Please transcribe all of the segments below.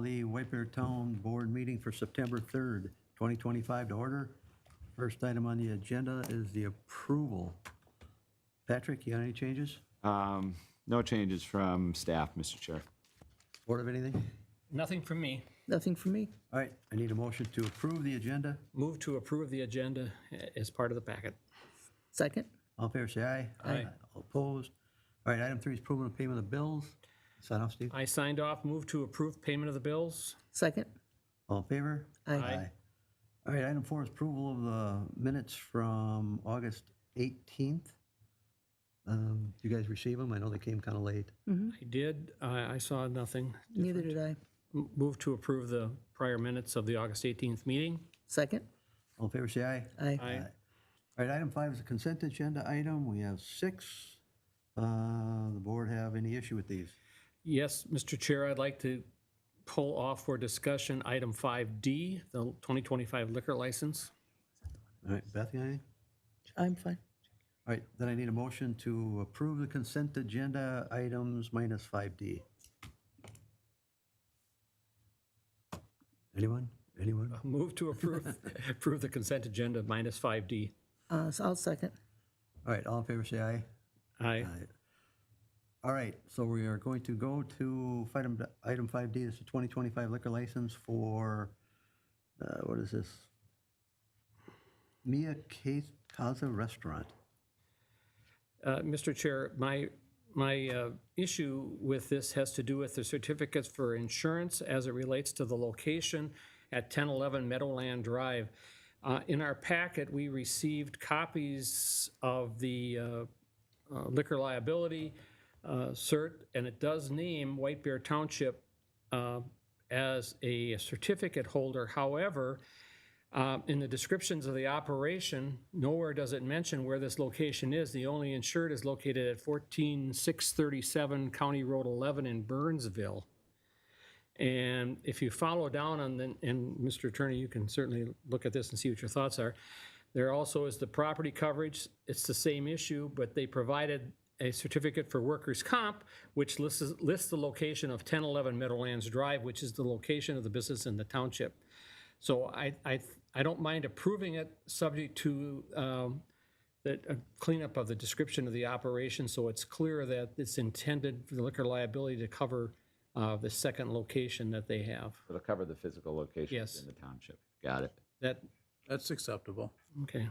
the White Bear Town Board meeting for September 3rd, 2025 to order. First item on the agenda is the approval. Patrick, you got any changes? No changes from staff, Mr. Chair. Board of anything? Nothing from me. Nothing for me. All right, I need a motion to approve the agenda. Move to approve the agenda as part of the packet. Second. All in favor, say aye. Aye. All opposed? All right, item 3 is approval of payment of bills. Sign off, Steve. I signed off, move to approve payment of the bills. Second. All in favor? Aye. All right, item 4 is approval of the minutes from August 18th. You guys receive them? I know they came kind of late. I did. I saw nothing. Neither did I. Move to approve the prior minutes of the August 18th meeting. Second. All in favor, say aye. Aye. Aye. All right, item 5 is a consent agenda item. We have 6. The board have any issue with these? Yes, Mr. Chair, I'd like to pull off for discussion item 5D, the 2025 liquor license. All right, Beth, you got anything? I'm fine. All right, then I need a motion to approve the consent agenda items minus 5D. Anyone? Anyone? Move to approve the consent agenda minus 5D. So I'll second. All right, all in favor, say aye. Aye. All right, so we are going to go to item 5D. This is the 2025 liquor license for, what is this? Mia Casa Restaurant. Mr. Chair, my issue with this has to do with the certificates for insurance as it relates to the location at 1011 Meadowland Drive. In our packet, we received copies of the liquor liability cert, and it does name White Bear Township as a certificate holder. However, in the descriptions of the operation, nowhere does it mention where this location is. The only insured is located at 14637 County Road 11 in Burnsville. And if you follow down on the, and Mr. Attorney, you can certainly look at this and see what your thoughts are. There also is the property coverage. It's the same issue, but they provided a certificate for workers' comp, which lists the location of 1011 Meadowlands Drive, which is the location of the business in the township. So I don't mind approving it, subject to the cleanup of the description of the operation, so it's clear that it's intended for the liquor liability to cover the second location that they have. It'll cover the physical locations Yes. in the township. Got it. That's acceptable. Okay.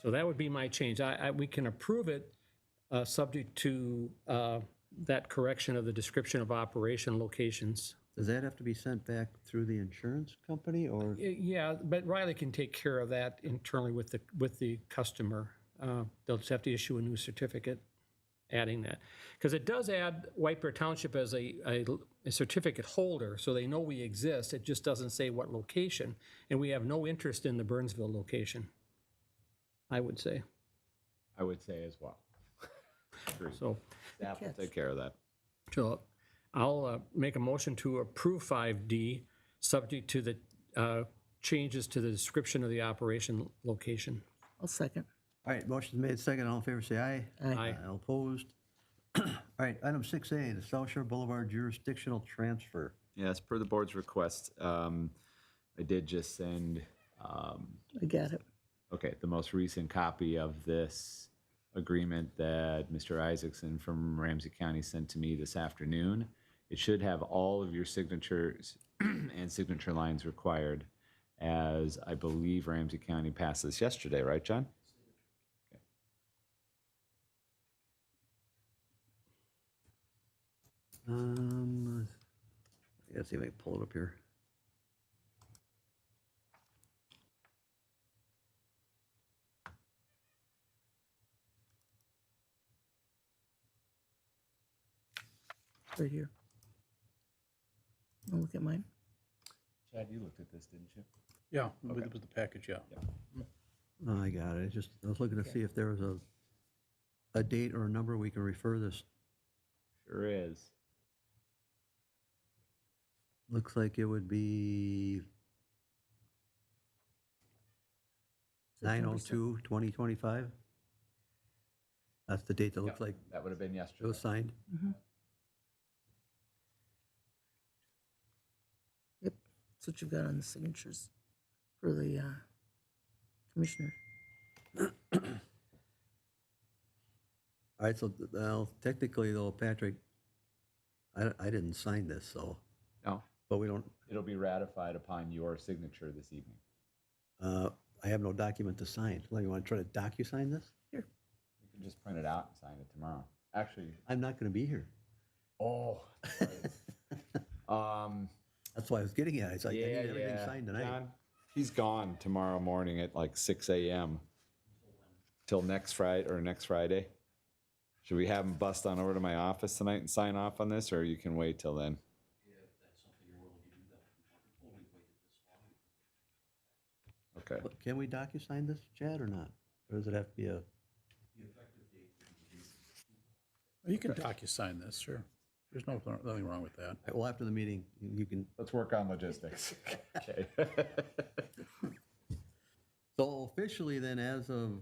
So that would be my change. We can approve it subject to that correction of the description of operation locations. Does that have to be sent back through the insurance company or? Yeah, but Riley can take care of that internally with the customer. They'll just have to issue a new certificate adding that. Because it does add White Bear Township as a certificate holder, so they know we exist. It just doesn't say what location, and we have no interest in the Burnsville location, I would say. I would say as well. So, Staff will take care of that. so I'll make a motion to approve 5D, subject to the changes to the description of the operation location. I'll second. All right, motion's made second. All in favor, say aye. Aye. All opposed? All right, item 6A, the South Shore Boulevard jurisdictional transfer. Yes, per the board's request, I did just send, I got it. okay, the most recent copy of this agreement that Mr. Isaacson from Ramsey County sent to me this afternoon. It should have all of your signatures and signature lines required, as I believe Ramsey County passed this yesterday, right, John? Let's see if I can pull it up here. Right here. I'll look at mine. Chad, you looked at this, didn't you? Yeah, Okay. with the package, yeah. Oh, I got it. I was looking to see if there was a date or a number we can refer this. Sure is. Looks like it would be September 9/02/2025. That's the date that looks Yep, like that would have been it yesterday. was signed. That's what you've got on the signatures for the commissioner. All right, so well, technically though, Patrick, I didn't sign this, so, No, but we don't, it'll be ratified upon your signature this evening. I have no document to sign. Well, you want to try to docu-sign this? You can just print it out and sign it tomorrow. Actually, I'm not going to be here. oh. That's why I was getting at it. It's like, I Yeah, need everything yeah. signed tonight. John, he's gone tomorrow morning at like 6 a.m. till next Friday. Should we have him bust on over to my office tonight and sign off on this, or you can wait till then? Okay. But can we docu-sign this, Chad, or not? Or does it have to be a, You can docu-sign this, sure. There's nothing wrong with that. well, after the meeting, you can, Let's work on logistics. Okay. so officially then, as of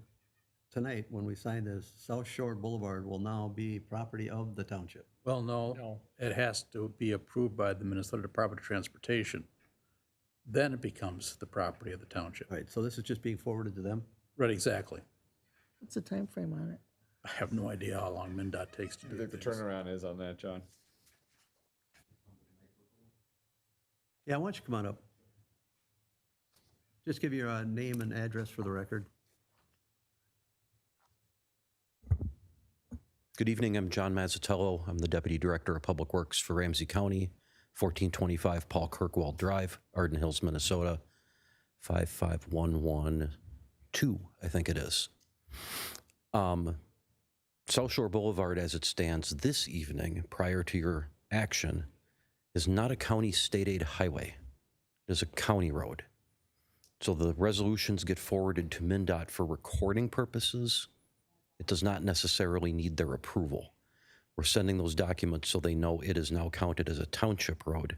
tonight, when we sign this, South Shore Boulevard will now be property of the township. Well, no, No. it has to be approved by the Minnesota Department of Transportation. Then it becomes the property of the township. All right, so this is just being forwarded to them? Right, exactly. What's the time frame on it? I have no idea how long MnDOT takes to I do think the things. turnaround is on that, John. Yeah, why don't you come on up? Just give your name and address for the record. Good evening, I'm John Mazzatello. I'm the Deputy Director of Public Works for Ramsey County, 1425 Paul Kirkwald Drive, Arden Hills, Minnesota, 55112, I think it is. South Shore Boulevard, as it stands this evening, prior to your action, is not a county state aid highway. It is a county road. So the resolutions get forwarded to MnDOT for recording purposes. It does not necessarily need their approval. We're sending those documents so they know it is now counted as a township road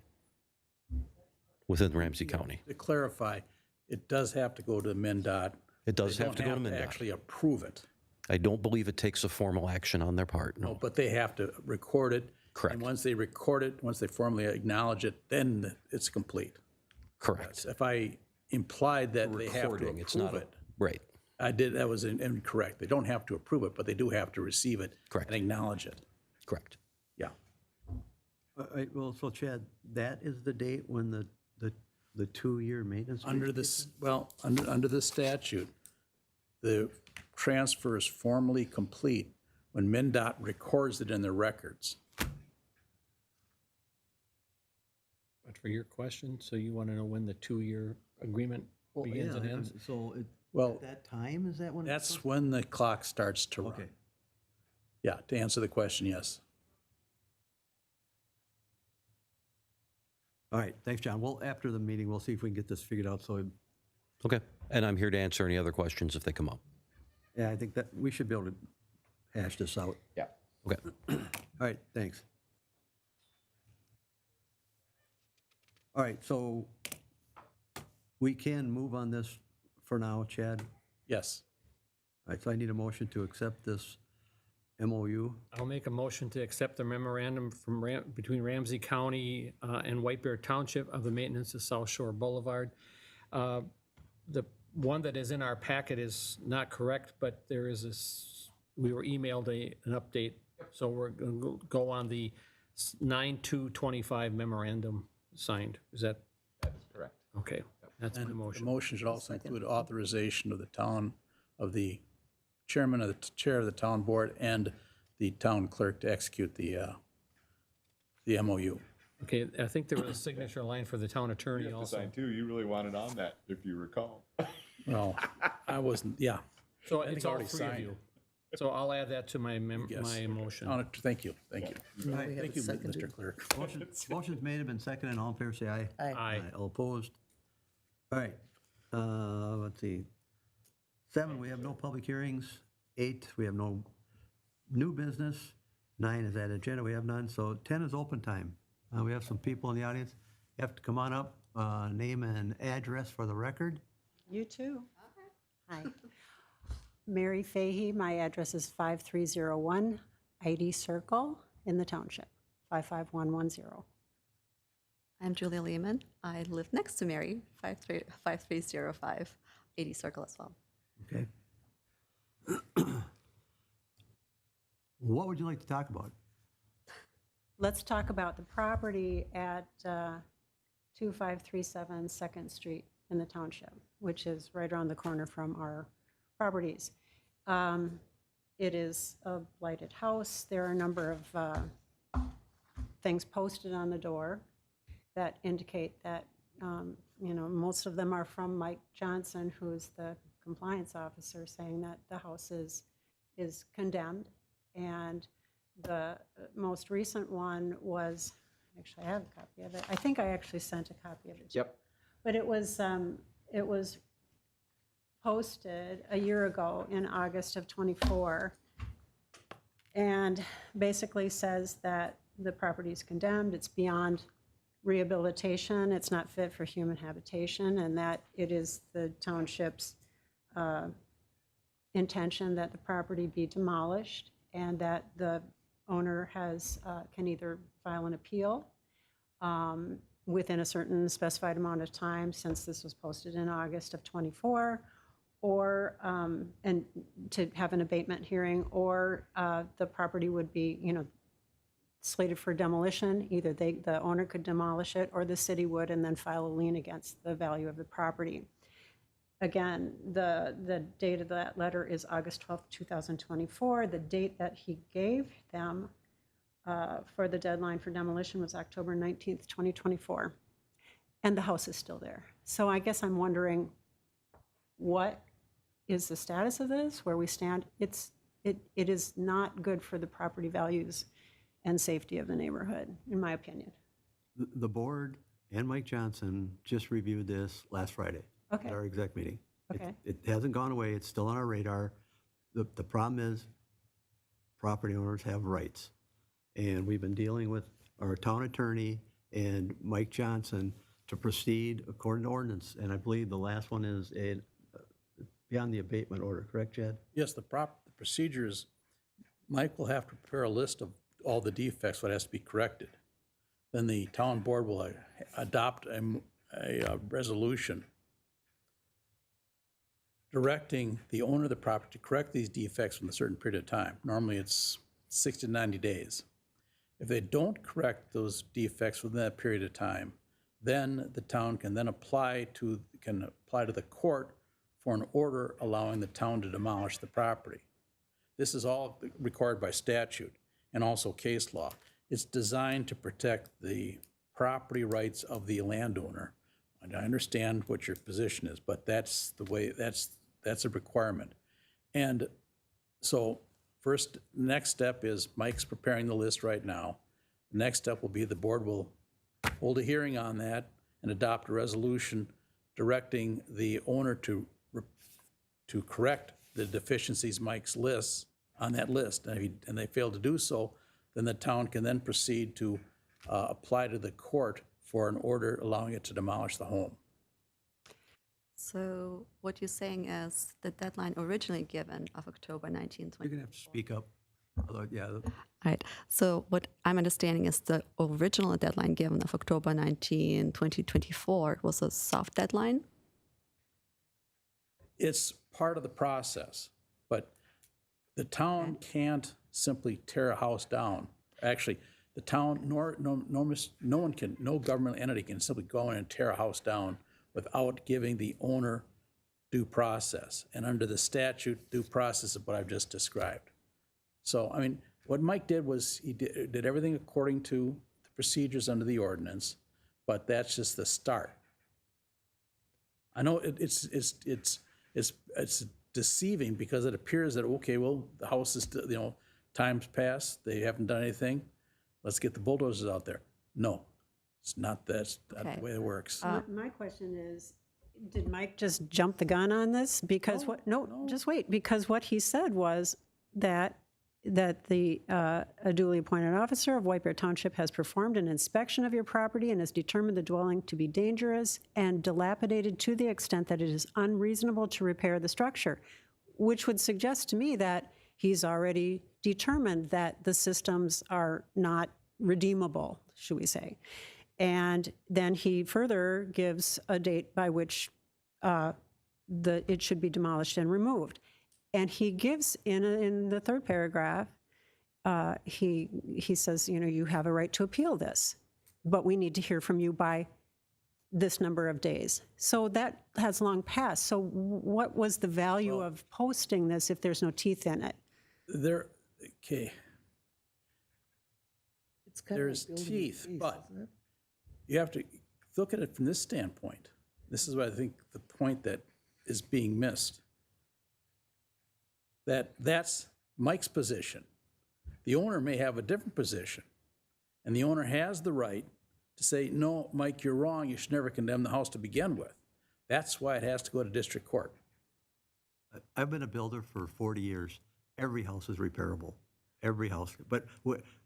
within Ramsey County. To clarify, it does have to go to MnDOT. It does They have to don't go to MnDOT. actually approve it. I don't believe it takes a formal action on their part, No, no. but they have to record it. Correct. And once they record it, once they formally acknowledge it, then it's complete. Correct. If I implied that they have to Recording, it's approve not it, right. I did, that was incorrect. They don't have to approve it, but they do have to receive it. Correct. And acknowledge it. Correct. Yeah. All right, well, so Chad, that is the date when the 2-year maintenance? Under this, well, under the statute, the transfer is formally complete when MnDOT records it in their records. But for your question, so you want to know when the 2-year agreement Well, begins and yeah, ends? So Well, at that time, is that when? that's when the clock starts to run. Okay. Yeah, to answer the question, yes. All right, thanks, John. Well, after the meeting, we'll see if we can get this figured out. So, Okay. And I'm here to answer any other questions if they come up. yeah, I think that we should be able to hash this out. Yeah. Okay. All right, thanks. All right, so we can move on this for now, Chad. Yes. All right, so I need a motion to accept this MOU. I'll make a motion to accept the memorandum from between Ramsey County and White Bear Township of the maintenance of South Shore Boulevard. The one that is in our packet is not correct, but there is this, we were emailed an update. So we're going to go on the 9/2/25 memorandum signed. Is that, That is correct. okay, that's my And the motion. motion should also include authorization of the town, of the chairman of the, chair of the town board and the town clerk to execute the MOU. Okay, I think there was a signature line for the town attorney also. too. You really wanted on that, if you recall. Well, I wasn't, yeah. So I think it's I all already three of signed you. it. So I'll add that to my Yes. my motion. Thank you, thank you. No, we have Thank it you, seconded. Mr. Clerk. Motion's made and been seconded, and all in favor, say aye. Aye. Aye. All opposed? All right, let's see. 7, we have no public hearings. 8, we have no new business. 9 is that agenda, we have none. So 10 is open time. We have some people in the audience. You have to come on up, name and address for the record. You too. Hi. Mary Fahey, my address is 5301 ID Circle in the township, 55110. I'm Julia Lehman. I live next to Mary, 5305 80 Circle as well. Okay. What would you like to talk about? Let's talk about the property at 2537 Second Street in the township, which is right around the corner from our properties. It is a blighted house. There are a number of things posted on the door that indicate that, most of them are from Mike Johnson, who's the compliance officer, saying that the house is condemned. And the most recent one was, actually, I have a copy of it. I think I actually sent a copy of it. Yep. But it was posted a year ago in August of '24, and basically says that the property is condemned, it's beyond rehabilitation, it's not fit for human habitation, and that it is the township's intention that the property be demolished, and that the owner can either file an appeal within a certain specified amount of time, since this was posted in August of '24, or, and to have an abatement hearing, or the property would be, slated for demolition. Either the owner could demolish it, or the city would, and then file a lien against the value of the property. Again, the date of that letter is August 12th, 2024. The date that he gave them for the deadline for demolition was October 19th, 2024. And the house is still there. So I guess I'm wondering, what is the status of this, where we stand? It is not good for the property values and safety of the neighborhood, in my opinion. The board and Mike Johnson just reviewed this last Friday. Okay. At our exec meeting. Okay. It hasn't gone away, it's still on our radar. The problem is, property owners have rights. And we've been dealing with our town attorney and Mike Johnson to proceed according to ordinance. And I believe the last one is beyond the abatement order, correct, Chad? Yes, the procedure is, Mike will have to prepare a list of all the defects, what has to be corrected. Then the town board will adopt a resolution directing the owner of the property to correct these defects in a certain period of time. Normally, it's 60 to 90 days. If they don't correct those defects within that period of time, then the town can then apply to the court for an order allowing the town to demolish the property. This is all required by statute and also case law. It's designed to protect the property rights of the landowner. And I understand what your position is, but that's the way, that's a requirement. And so next step is Mike's preparing the list right now. The next step will be the board will hold a hearing on that and adopt a resolution directing the owner to correct the deficiencies Mike's lists on that list. And they fail to do so, then the town can then proceed to apply to the court for an order allowing it to demolish the home. So what you're saying is the deadline originally given of October 19, You're gonna have to speak up. Yeah, Right. So what I'm understanding is the original deadline given of October 19, 2024 was a soft deadline. It's part of the process, but the town can't simply tear a house down. Actually, the town, no government entity can simply go in and tear a house down without giving the owner due process. And under the statute, due process is what I've just described. So, I mean, what Mike did was he did everything according to the procedures under the ordinance, but that's just the start. I know it's deceiving because it appears that, okay, well, the house is, time's passed, they haven't done anything, let's get the bulldozers out there. No, it's not that's not Okay. the way it works. My question is, did Mike just jump the gun on this? Because just wait, because what he said was that a duly appointed officer of White Bear Township has performed an inspection of your property and has determined the dwelling to be dangerous and dilapidated to the extent that it is unreasonable to repair the structure, which would suggest to me that he's already determined that the systems are not redeemable, should we say. And then he further gives a date by which it should be demolished and removed. And he gives, in the third paragraph, he says, you know, you have a right to appeal this, but we need to hear from you by this number of days. So that has long passed. So what was the value of posting this if there's no teeth in it? Okay, It's kind of there's like building a teeth, case, but isn't it? you have to look at it from this standpoint. This is what I think the point that is being missed. That's Mike's position. The owner may have a different position, and the owner has the right to say, no, Mike, you're wrong, you should never condemn the house to begin with. That's why it has to go to district court. I've been a builder for 40 years. Every house is repairable, every house. But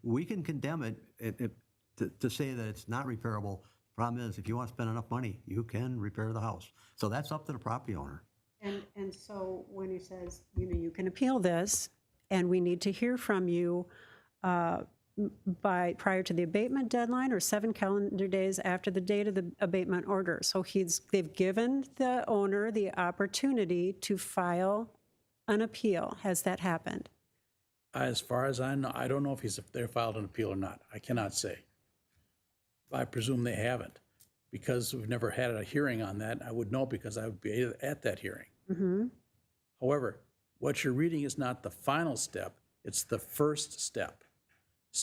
we can condemn it to say that it's not repairable. Problem is, if you want to spend enough money, you can repair the house. So that's up to the property owner. And so when he says, you know, you can appeal this, and we need to hear from you prior to the abatement deadline or 7 calendar days after the date of the abatement order. So they've given the owner the opportunity to file an appeal. Has that happened? As far as I know, I don't know if they filed an appeal or not. I cannot say. I presume they haven't. Because we've never had a hearing on that, I would know because I would be at that hearing. However, what you're reading is not the final step, it's the first step.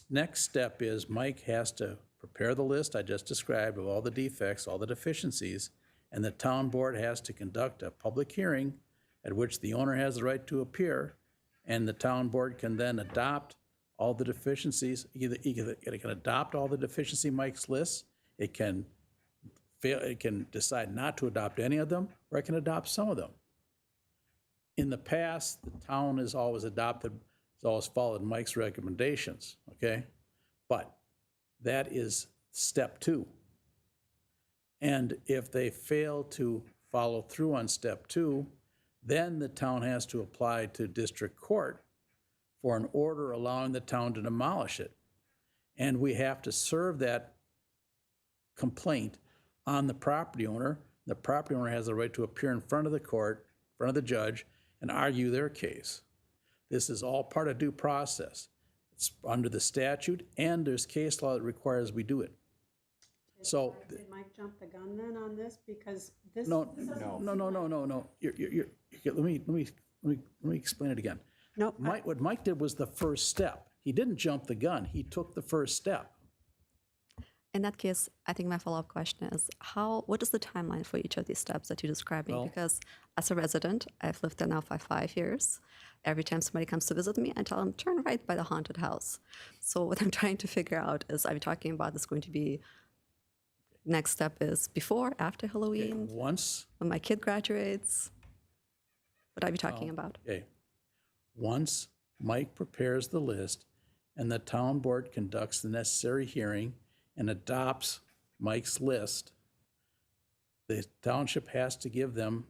Next step is Mike has to prepare the list I just described of all the defects, all the deficiencies, and the town board has to conduct a public hearing at which the owner has the right to appear, and the town board can then adopt all the deficiencies. Either it can adopt all the deficiency Mike's lists, it can decide not to adopt any of them, or it can adopt some of them. In the past, the town has always followed Mike's recommendations, okay? But that is step 2. And if they fail to follow through on step 2, then the town has to apply to district court for an order allowing the town to demolish it. And we have to serve that complaint on the property owner. The property owner has the right to appear in front of the court, in front of the judge, and argue their case. This is all part of due process. It's under the statute, and there's case law that requires we do it. So, Did Mike jump the gun then on this? Because this. no. Let me explain it again. No, What Mike did was the first step. He didn't jump the gun. He took the first step. In that case, I think my follow-up question is what is the timeline for each of these steps that you're describing? Well- Because as a resident, I've lived there now for 5 years. Every time somebody comes to visit me, I tell them, turn right by the haunted house. So what I'm trying to figure out is, are we talking about this going to be, next step is before, after Halloween, Once when my kid graduates? What are we talking about? Okay. Once Mike prepares the list and the town board conducts the necessary hearing and adopts Mike's list, the township has to give them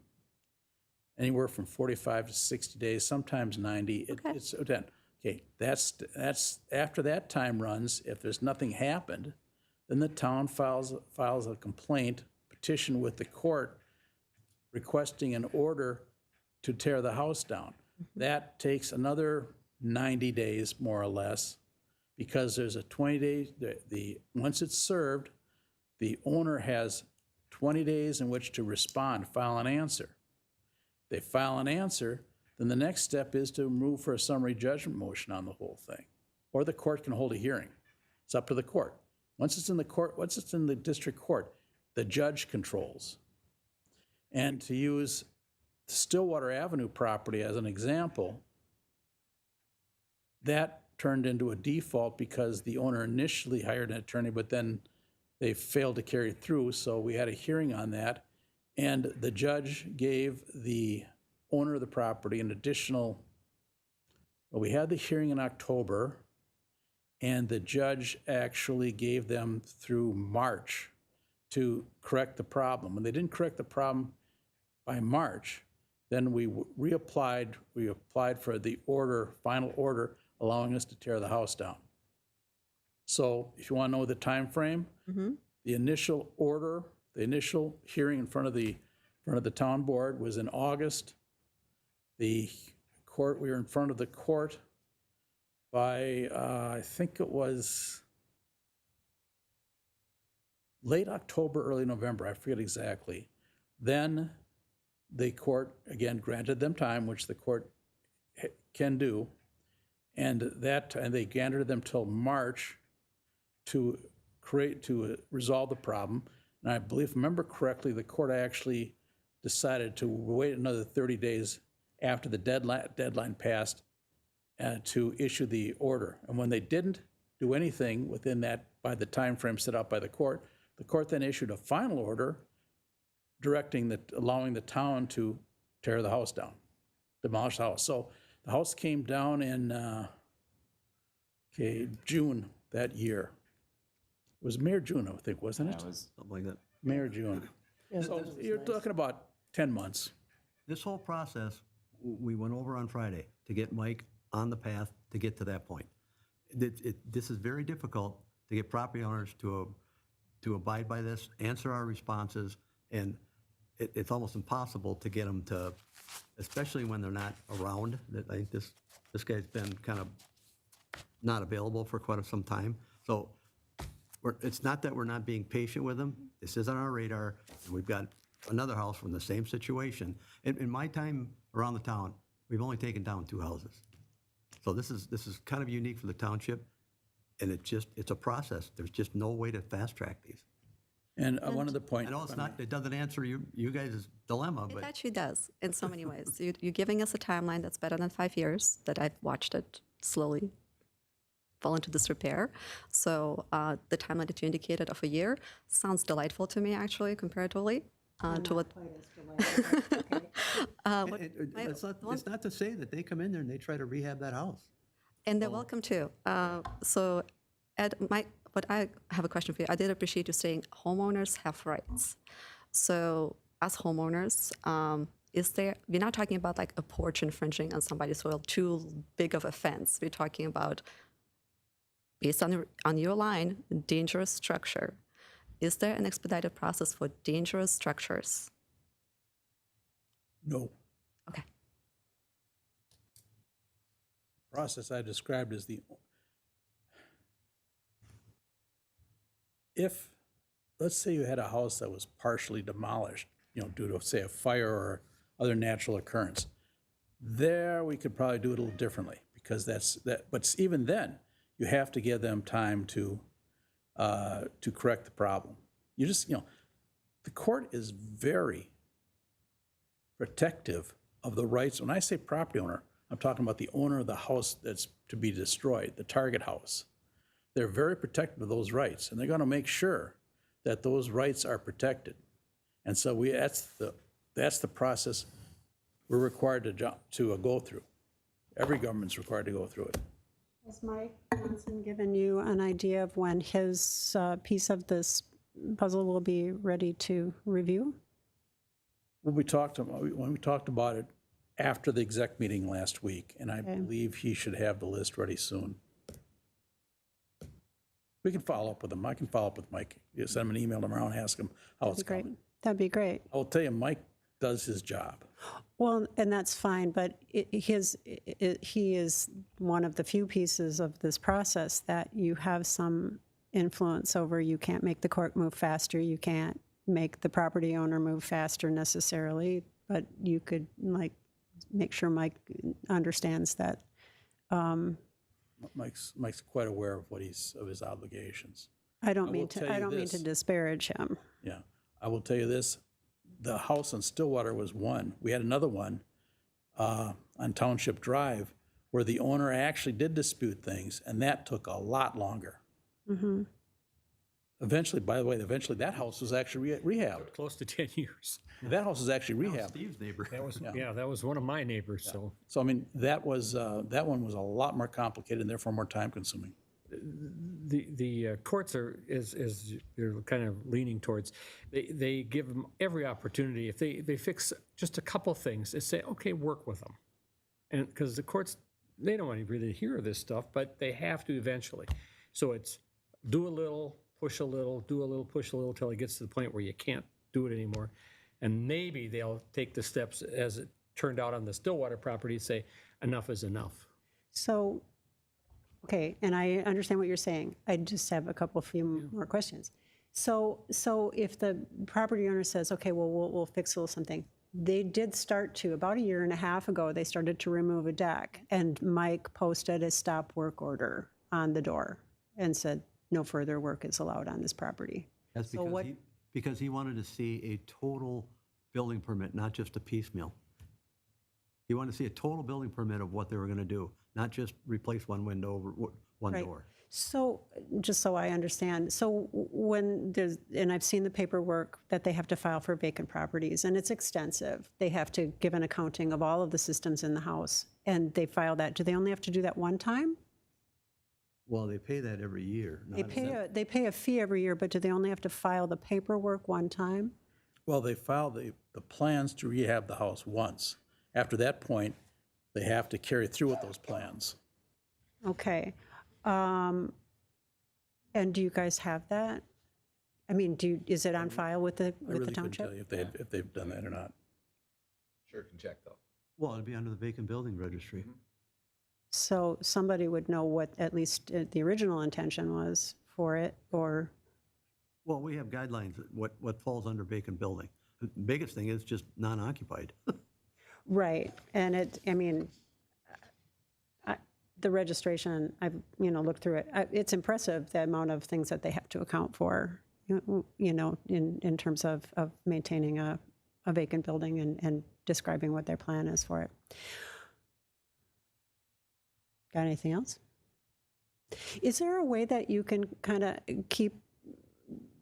anywhere from 45 to 60 days, sometimes 90. Okay. It's done. Okay, that's after that time runs, if there's nothing happened, then the town files a complaint petition with the court requesting an order to tear the house down. That takes another 90 days, more or less, because there's a 20-day, once it's served, the owner has 20 days in which to respond, file an answer. If they file an answer, then the next step is to move for a summary judgment motion on the whole thing. Or the court can hold a hearing. It's up to the court. Once it's in the district court, the judge controls. And to use Stillwater Avenue property as an example, that turned into a default because the owner initially hired an attorney, but then they failed to carry it through, so we had a hearing on that, and the judge gave the owner of the property an additional, well, we had the hearing in October, and the judge actually gave them through March to correct the problem. When they didn't correct the problem by March, then we applied for the final order, allowing us to tear the house down. So if you want to know the time frame, The initial order, the initial hearing in front of the town board was in August. We were in front of the court by, I think it was late October, early November, I forget exactly. Then the court, again, granted them time, which the court can do, and they granted them till March to resolve the problem. And I believe, if I remember correctly, the court actually decided to wait another 30 days after the deadline passed to issue the order. And when they didn't do anything within that, by the time frame set out by the court then issued a final order allowing the town to tear the house down, demolish the house. So the house came down in June that year. It was May or June, I think, wasn't it? That was Something like that. May or June. So you're talking about 10 months. This whole process, we went over on Friday to get Mike on the path to get to that point. This is very difficult to get property owners to abide by this, answer our responses, and it's almost impossible to get them to, especially when they're not around. I think this guy's been kind of not available for quite some time. So it's not that we're not being patient with them. This is on our radar. And we've got another house from the same situation. In my time around the town, we've only taken down 2 houses. So this is kind of unique for the township, and it's a process. There's just no way to fast track these. And one other point. I know it doesn't answer you guys' dilemma, It but actually does in so many ways. You're giving us a timeline that's better than 5 years, that I've watched it slowly fall into disrepair. So the timeline that you indicated of a year sounds delightful to me, actually, comparatively to what. it's not to say that they come in there and they try to rehab that house. And they're welcome to. So, Ed, what I have a question for you. I did appreciate you saying homeowners have rights. So, as homeowners, we're not talking about like a porch infringing on somebody's soil, too big of a fence. We're talking about, based on your line, dangerous structure. Is there an expedited process for dangerous structures? No. Okay. Process I described is let's say you had a house that was partially demolished, due to, say, a fire or other natural occurrence. There, we could probably do it a little differently, because but even then, you have to give them time to correct the problem. The court is very protective of the rights. When I say property owner, I'm talking about the owner of the house that's to be destroyed, the target house. They're very protective of those rights, and they're going to make sure that those rights are protected. And so that's the process we're required to go through. Every government's required to go through it. Has Mike Johnson given you an idea of when his piece of this puzzle will be ready to review? When we talked about it after the exec meeting last week, and I believe he should have the list ready soon. We can follow up with him. I can follow up with Mike. You send him an email tomorrow and ask him how it's going. That'd be great. I'll tell you, Mike does his job. Well, and that's fine, but he is one of the few pieces of this process that you have some influence over. You can't make the court move faster. You can't make the property owner move faster necessarily, but you could make sure Mike understands that. Mike's quite aware of his obligations. I don't mean to disparage him. Yeah, I will tell you this: the house on Stillwater was one. We had another one on Township Drive where the owner actually did dispute things, and that took a lot longer. Mm-hmm. Eventually, by the way, that house was actually rehabbed. Close to 10 years. That house was actually rehabbed. Steve's neighbor. That was one of my neighbors, so. So I mean, that one was a lot more complicated and therefore more time consuming. The courts is you're kind of leaning towards, they give them every opportunity. If they fix just a couple things, they say, okay, work with them. And because the courts, they don't want to really hear this stuff, but they have to eventually. So it's do a little, push a little, do a little, push a little, till it gets to the point where you can't do it anymore. And maybe they'll take the steps, as it turned out on the Stillwater property, say, enough is enough. So, okay, and I understand what you're saying. I just have a couple few more questions. So if the property owner says, okay, well, we'll fix a little something, they did start to, about a year and a half ago, they started to remove a deck, and Mike posted a stop work order on the door and said, no further work is allowed on this property. That's So what- because he wanted to see a total building permit, not just a piecemeal. He wanted to see a total building permit of what they were going to do, not just replace one window or one Right. door. So, just so I understand, so when there's, and I've seen the paperwork that they have to file for vacant properties, and it's extensive. They have to give an accounting of all of the systems in the house, and they file that. Do they only have to do that one time? Well, they pay that every year. They pay a fee every year, but do they only have to file the paperwork one time? Well, they file the plans to rehab the house once. After that point, they have to carry through with those plans. Okay. And do you guys have that? I mean, is it on file with the I really couldn't township? tell you if they've done that or not. Sure can check, though. Well, it'd be under the vacant building registry. So somebody would know what at least the original intention was for it, or, Well, we have guidelines, what falls under vacant building. The biggest thing is just non-occupied. right. And the registration, I've, looked through it. It's impressive, the amount of things that they have to account for, in terms of maintaining a vacant building and describing what their plan is for it. Got anything else? Is there a way that you can kind of keep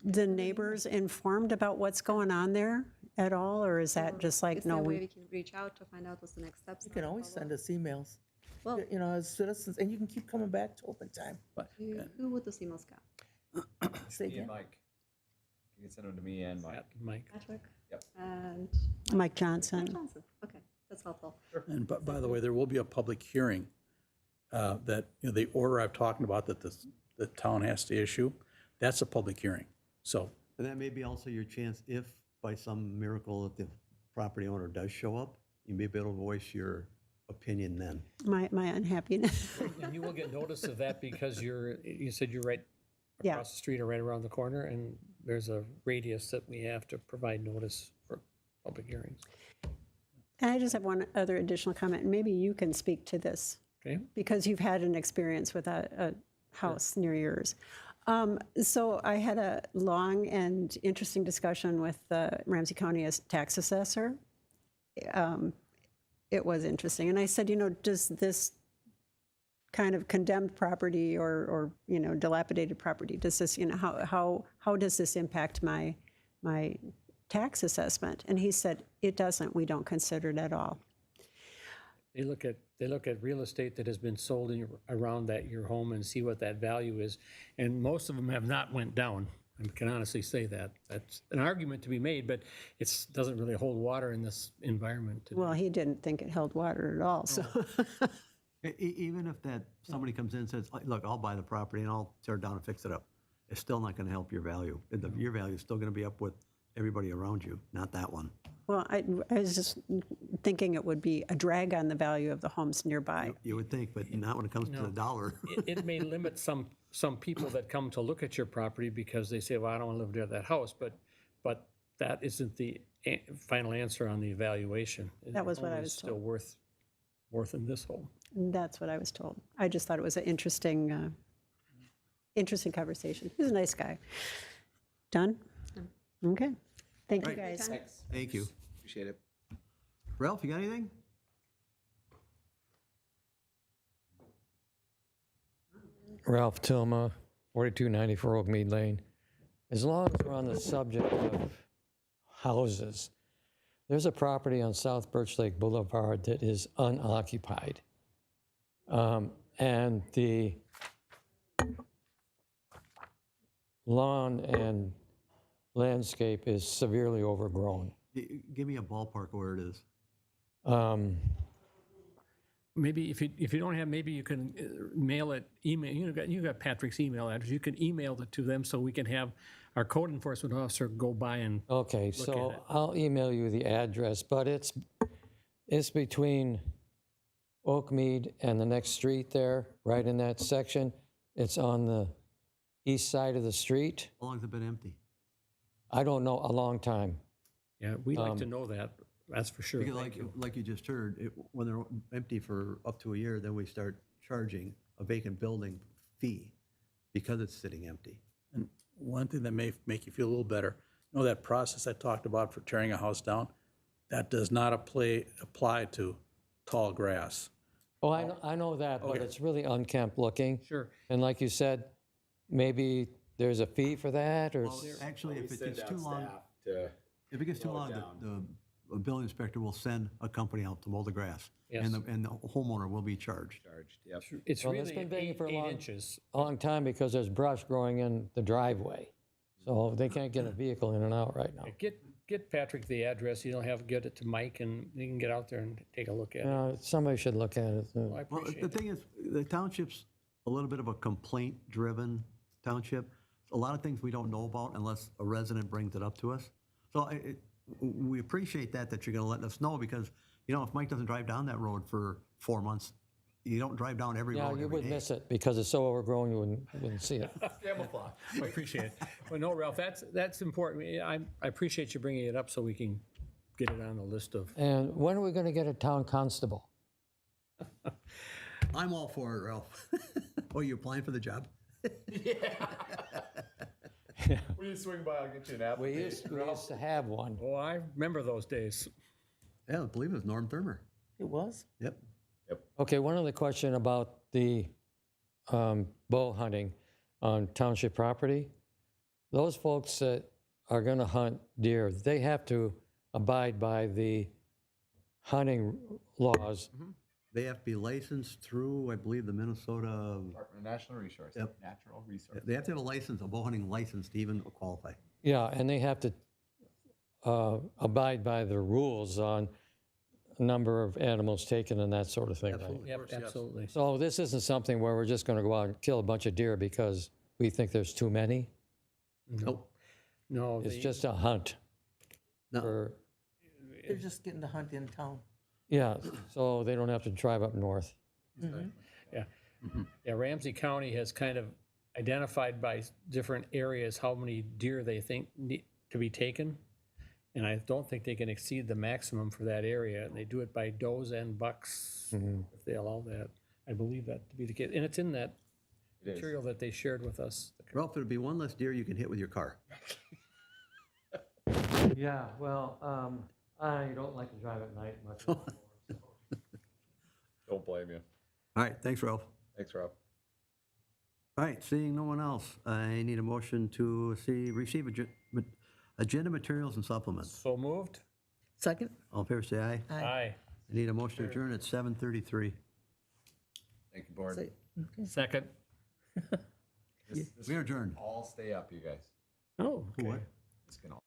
the neighbors informed about what's going on there at all? Or is that just like, Is no, there a way we, we can reach out to find out what's the next steps? You can always send us emails, Well, as citizens, and you can keep coming back to open time. who would those emails go? Say Me and again? Mike. You can send them to me and Mike. Mike? Patrick? Yep. And Mike Johnson? Johnson. Okay, that's helpful. And by the way, there will be a public hearing that, the order I've talked about that the town has to issue, that's a public hearing. So, And that may be also your chance, if by some miracle, if the property owner does show up, you may be able to voice your opinion then. My unhappiness. And you will get notice of that because you said you're right Yeah. across the street or right around the corner, and there's a radius that we have to provide notice for public hearings. And I just have one other additional comment. Maybe you can speak to this, Okay? because you've had an experience with a house near yours. So I had a long and interesting discussion with the Ramsey County tax assessor. It was interesting. And I said, does this kind of condemned property or dilapidated property, does this, how does this impact my tax assessment? And he said, it doesn't. We don't consider it at all. They look at real estate that has been sold around your home and see what that value is. And most of them have not went down. I can honestly say that. That's an argument to be made, but it doesn't really hold water in this environment today. Well, he didn't think it held water at all, so. Even if somebody comes in and says, look, I'll buy the property and I'll tear it down and fix it up, it's still not going to help your value. Your value is still going to be up with everybody around you, not that one. Well, I was just thinking it would be a drag on the value of the homes nearby. You would think, but not when it comes to the dollar. It may limit some people that come to look at your property because they say, well, I don't want to live near that house, but that isn't the final answer on the evaluation. That was what The I home was is still told. worth in this home. That's what I was told. I just thought it was an interesting conversation. He's a nice guy. Done? Okay. Thank you, Right. guys. Thank you. Appreciate it. Ralph, you got anything? Ralph Tilma, 4294 Oakmead Lane. As long as we're on the subject of houses, there's a property on South Birch Lake Boulevard that is unoccupied. And the lawn and landscape is severely overgrown. Give me a ballpark where it is. maybe if you don't have, maybe you can mail it, email, you got Patrick's email address. You can email it to them so we can have our code enforcement officer go by and, Okay, at so it. I'll email you the address, but it's between Oakmead and the next street there, right in that section. It's on the east side of the street. How long has it been empty? I don't know, a long time. yeah, we'd like to know that, that's for sure. Because Thank you. like you just heard, when they're empty for up to a year, then we start charging a vacant building fee because it's sitting empty. And one thing that may make you feel a little better, you know that process I talked about for tearing a house down? That does not apply to tall grass. Oh, I know that, but it's really unkempt looking. Sure. And like you said, maybe there's a fee for that, or, Well, actually, if it gets too long, the building inspector will send a company out to mow the grass. Yes. And the homeowner will be charged. Charged, yep. It's Well, it's really been vacant for a 8 long- inches. a long time because there's brush growing in the driveway. So they can't get a vehicle in and out right now. Get Patrick the address, you don't have to get it to Mike, and he can get out there and take a look at it. Somebody should look at it. Well, I Well, appreciate the it. thing is, the township's a little bit of a complaint-driven township. A lot of things we don't know about unless a resident brings it up to us. So we appreciate that you're going to let us know because, if Mike doesn't drive down that road for 4 months, you don't drive down every Yeah, road you every would day. miss it because it's so overgrown, you wouldn't see it. I appreciate it. Well, no, Ralph, that's important. I appreciate you bringing it up so we can get it on the list of, And when are we going to get a town constable? I'm all for it, Ralph. Oh, you applying for the job? Will you swing by? I'll get you an We used to have one. oh, I remember those days. Yeah, I believe it was Norm Thurmer. It was? Yep. Okay, one other question about the bow hunting on township property. Those folks that are going to hunt deer, they have to abide by the hunting laws. They have to be licensed through, I believe, the Minnesota, Department of National Resources, Yep. Natural Resources. they have to have a license, a bow hunting license to even qualify. Yeah, and they have to abide by the rules on number of animals taken and that sort of thing. Right? Absolutely. Yep, absolutely. So this isn't something where we're just going to go out and kill a bunch of deer because we think there's too many. Nope. No, It's just a hunt. No. For, They're just getting to hunt in town. yeah, so they don't have to drive up north. yeah. Yeah, Ramsey County has kind of identified by different areas how many deer they think need to be taken. And I don't think they can exceed the maximum for that area. And they do it by does and bucks, if they allow that. I believe that to be the case. And it's in that It is. material that they shared with us. Ralph, it'll be one less deer you can hit with your car. Yeah, well, I don't like to drive at night much. Don't blame you. All right, thanks, Ralph. Thanks, Rob. All right, seeing no one else, I need a motion to receive agenda materials and supplements. So moved? Second? All in favor, say aye. Aye. I need a motion to adjourn at 7:33. Thank you, board. Say- okay. Second? This We are adjourned. all stay up, you guys. Oh, okay. What? This can all